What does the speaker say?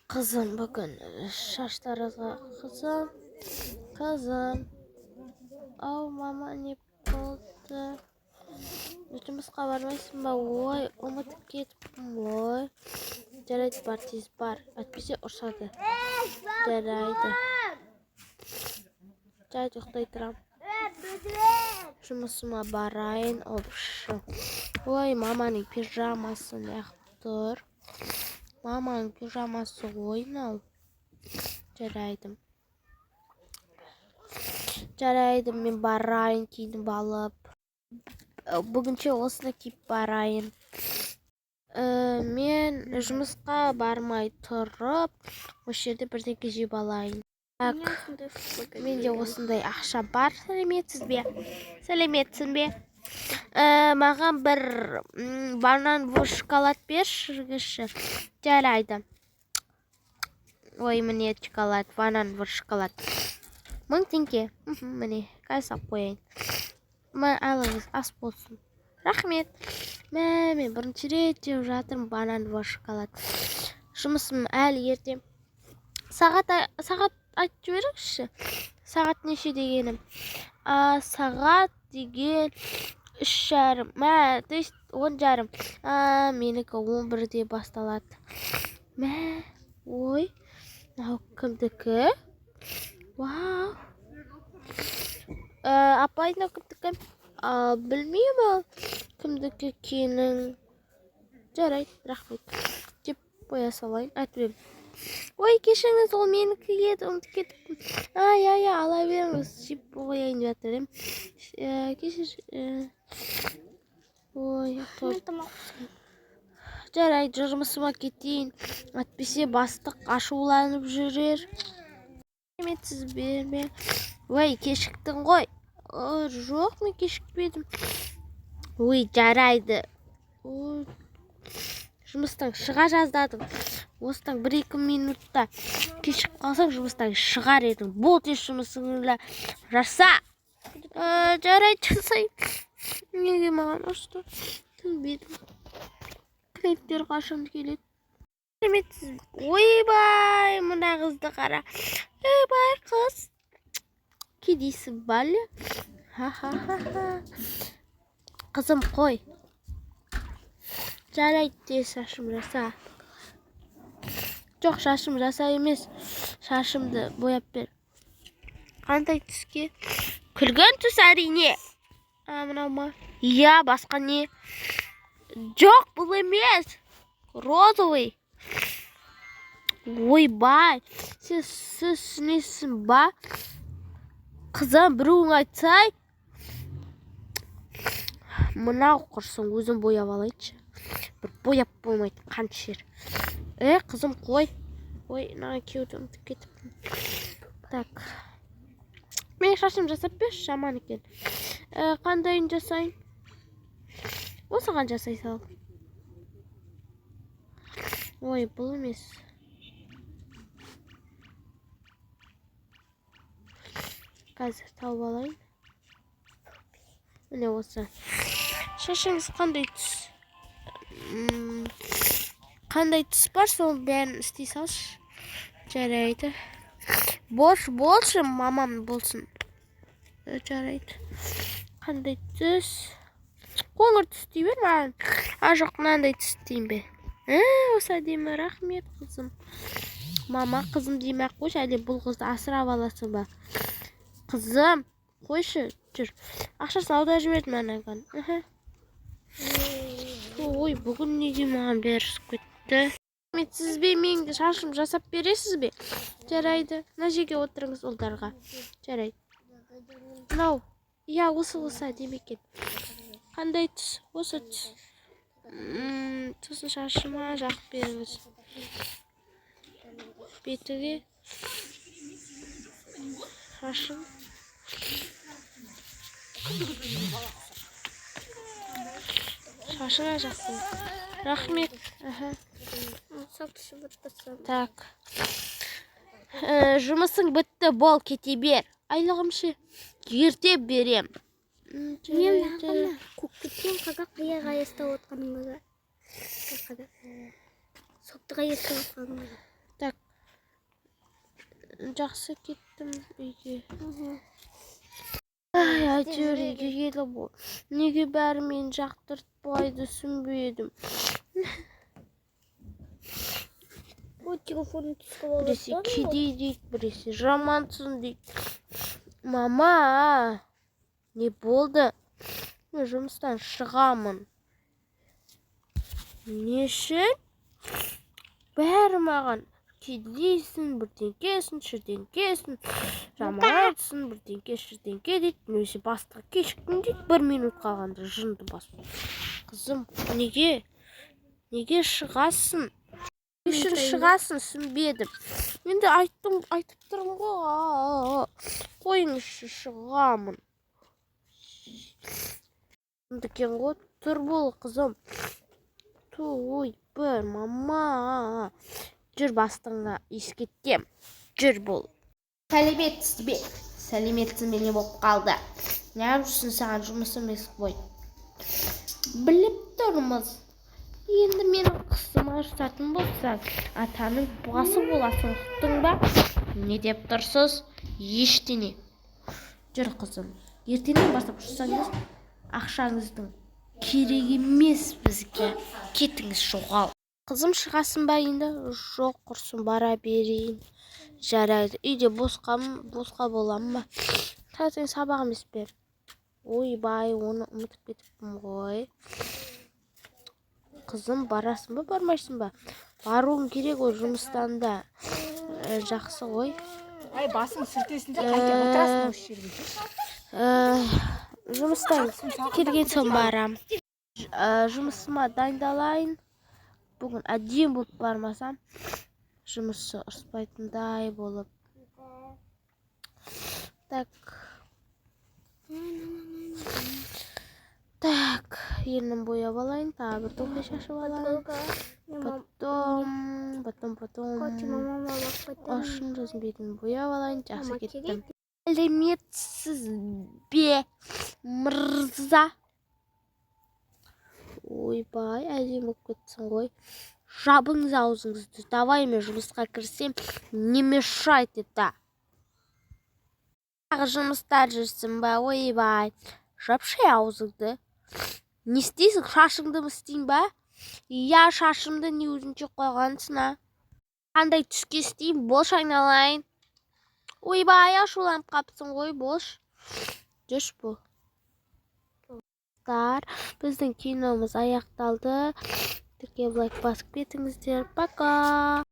Kızım bugün şaşlarınızga kızım. Ау мама не болды? Жұмысқа бармайсың ба? Ой, ұмытып кетіппін ғой. Жарайды, бар, тез бар. Әйтпесе ұрсады. Жарайды. Жарайды, ұйықтай тұрамын. Жұмысыма барайын. Ой, маманың пижамасы неғып тұр. Маманың пижамасы ойнау. Жарайды, мен барайын, киініп алып. Бүгінше осыны киіп барайын. Мен жұмысқа бармай тұрып, осы жерде бірдеңе жеп алайын. Менде осындай ақша бар. Сәлеметсің бе? Маған бір банан шоколад берші. Жарайды. Ой, міне шоколад, банан шоколад. 1000 теңге. Міне, қайсап қояйын. Алыңыз, ас болсын. Рахмет. Мен бірінші рет жеп жатырмын банан шоколад. Жұмысым әлі ерте. Сағат айтып жіберіңізші. Сағат неше дегенім? Сағат деген 3:30. 10:30. Менікі 11-де басталады. Ой, мынау кімдікі? Вау. Апайын кімдікі? Білмеймін, кімдікі екенін. Жарайды, рахмет. Жеп қоя салайын. Айтып. Ой, кешіріңіз, ол менікі еді, ұмытып кетіппін. Ала беріңіз, жеп қояйын деп жатыр. Кешір. Ой, жарайды, жұмысыма кетейін. Әйтпесе бастық ашуланып жүрер. Сәлеметсіз бе? Ой, кешіктің ғой. Жоқ, мен кешікпедім. Ой, жарайды. Жұмыстан шыға жаздадым. Осыдан 1-2 минутта кешіп қалсам, жұмыстан шығар едім. Бұл тез жұмысыңды жаса. Жарайды, жасайын. Неге маған ұрысты? Түсінбедім. Клиенттер қашан келеді? Сәлеметсіз. Ойбай, мына қызды қара. Ойбай, қыз. Кедейсің бәлі? Қызым, қой. Жарайды, тез шашым жаса. Жоқ, шашым жаса емес. Шашымды бояп бер. Қандай түске? Күлген түс әрине. Мынау ма? Иә, басқа не? Жоқ, бұл емес. Розовый. Ойбай, сіз түсінесің ба? Қызым, біреуің айтсай. Мынау құрсын, өзім бояп алайыншы. Бір бояп болмайды, қаншер. Қызым, қой. Ой, маған кеуді ұмытып кетіппін. Так. Мен шашым жасап берші, жаман екен. Қандайын жасайын? Осыған жасай сал. Ой, бұл емес. Қазір тауып алайын. Міне осы. Шашыңыз қандай түс? Қандай түс бар, сол бәрін істей салшы. Жарайды. Болшы, мамам болсын. Жарайды. Қандай түс? Қоңыр түс дей бер маған. Жоқ, мынандай түс дейін бе? Осы әдемі, рахмет қызым. Мама, қызым деймек қойшы, әлде бұл қызды асырап аласың ба? Қызым, қойшы, жүр. Ақшасын аударып жібердім анаған. Ой, бүгін неге маған бәрі кетті? Сіз бе, менің шашым жасап бересіз бе? Жарайды. Мына жерге отырыңыз ұлдарға. Жарайды. Мынау. Иә, осы әдемі екен. Қандай түс? Осы түс. Сосын шашыма жақып беріңіз. Бетіге. Шашым. Шашыңа жақсын. Рахмет. Так. Жұмысың бітті, бол, кете бер. Айлығым ше? Ерте берем. Мен ағына көкке қай ұстап отқаныңызға байқады. Сопты қай ұстап отқаныңызға. Так. Жақсы кеттім үйге. Ай, әйтеуір үйге келіп, неге бәрі мені жақтыртпайды, түсінбедім. Ой, телефонын түсіп алып Біресе кедей дейді, біресе жамансың дейді. Мама, не болды? Мен жұмыстан шығамын. Не үшін? Бәрі маған кедейсің, бірдеңкесің, шірдеңкесің, жамансың, бірдеңке, шірдеңке дейді. Немесе басқа кешіктің дейді, 1 минут қалғанда жынды басып. Қызым, неге? Неге шығасың? Не үшін шығасың, түсінбедім. Енді айтып тұрмын ғой. Қойыңызшы, шығамын. Екен ғой, тұр бол, қызым. Той, бір, мама. Жүр бастыңа ескеттем. Жүр бол. Сәлеметсіз бе? Сәлеметсіз бе, не болып қалды? Неғып жүрсің, саған жұмыс емес қой. Біліп тұрмыз. Енді менің қысыма жасатын болса, атаның бұғасы боласың, ұқтың ба? Не деп тұрсыз? Ештеңе. Жүр қызым. Ертеңнен бастап жүрсаңыз, ақшаңыздың керек емес бізге. Кетіңіз, жоғал. Қызым, шығасың ба енді? Жоқ, құрсын, бара берейін. Жарайды. Үйде босқа боламын ба? Тәтің сабақ емес пе? Ойбай, оны ұмытып кетіппін ғой. Қызым, барасың ба, бармайсың ба? Баруым керек ғой, жұмыстан да. Жақсы ғой. Ай, басың сілтесін де қайтып отырасың осы жерге. Жұмыстан келген соң барам. Жұмысыма дайындалайын. Бүгін әдем болып бармасам, жұмысы ұрыспайтындай болып. Так, ернін бояп алайын, тағы бір тоқай шашып алайын. Ашын жазын бетін бояп алайын, жақсы кеттім. Сәлеметсіз бе, мырза? Ойбай, әдем болып кетсің ғой. Жабыңыз аузыңызды, давай мен жұмысқа кірсем, не мешает это? Тағы жұмыстар жүрсің ба, ойбай. Жапшы аузыңды. Не істейсің, шашыңды мы істейін ба? Я шашымды не өзінше қойғансың, а? Қандай түске істейін, болш айналайын. Ойбай, ашуланып қапсың ғой, болш. Жүрш бұл. Біздің киномыз аяқталды. Тіркеп лайк басып кетіңіздер. Пока.